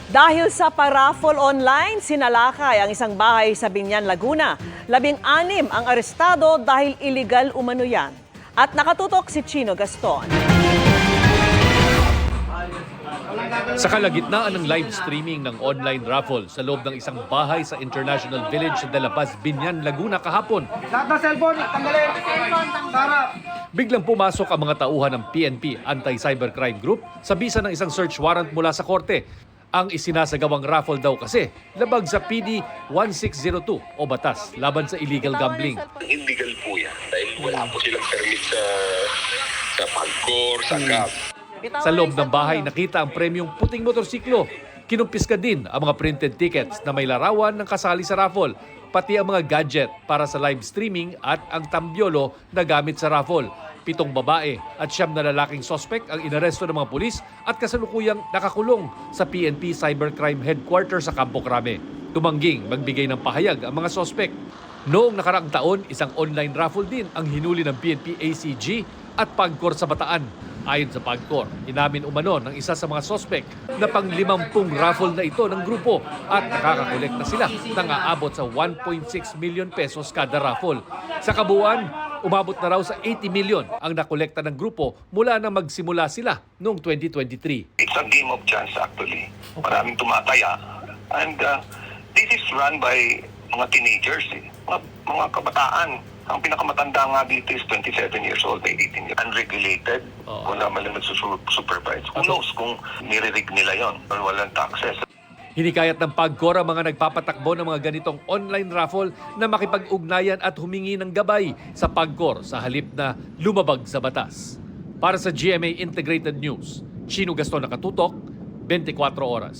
Dahil sa paraffol online, sinalakay ang isang bahay sa Binyan, Laguna. 16 ang arestado dahil illegal umano yan. At nakatutok si Chino Gaston. Sa kalagitnaan ng live streaming ng online raffle sa loob ng isang bahay sa International Village sa De La Paz, Binyan, Laguna kahapon, Lahat ng cellphone, tanggalin. Sarap. biglang pumasok ang mga tauhan ng PNP Anti-Cybercrime Group sa bisa ng isang search warrant mula sa korte. Ang isinasagawang raffle daw kasi labag sa PD 1602 o batas laban sa illegal gambling. Illegal po yan dahil wala po silang permit sa PAGCOR, sa GAB. Sa loob ng bahay nakita ang premyong puting motorsiklo. Kinumpiska din ang mga printed tickets na may larawan ng kasali sa raffle, pati ang mga gadget para sa live streaming at ang tambyolo na gamit sa raffle. 7 babae at 9 na lalaking sospek ang inaresto ng mga pulis at kasalukuyang nakakulong sa PNP Cybercrime Headquarters sa Campo Crame. Tumangging magbigay ng pahayag ang mga sospek. Noong nakaraang taon, isang online raffle din ang hinuli ng PNP ACG at PAGCOR sa Bataan. Ayon sa PAGCOR, inamin umano ng isa sa mga sospek na pang 50 raffle na ito ng grupo at nakakakolekta sila ng aabot sa 1.6 million pesos kada raffle. Sa kabuuan, umabot na raw sa 80 million ang nakolekta ng grupo mula nang magsimula sila noong 2023. It's a game of chance actually. Maraming tumataya. And this is run by mga teenagers, mga kabataan. Ang pinakamatanda nga dito is 27 years old, may 18 years. Unregulated, wala man lang nagsusupervise. Who knows kung nire-rig nila yon or walang taxes. Hinikayat ng PAGCOR ang mga nagpapatakbo ng mga ganitong online raffle na makipag-ugnayan at humingi ng gabay sa PAGCOR sa halip na lumabag sa batas. Para sa GMA Integrated News, Chino Gaston, nakatutok, 24 oras.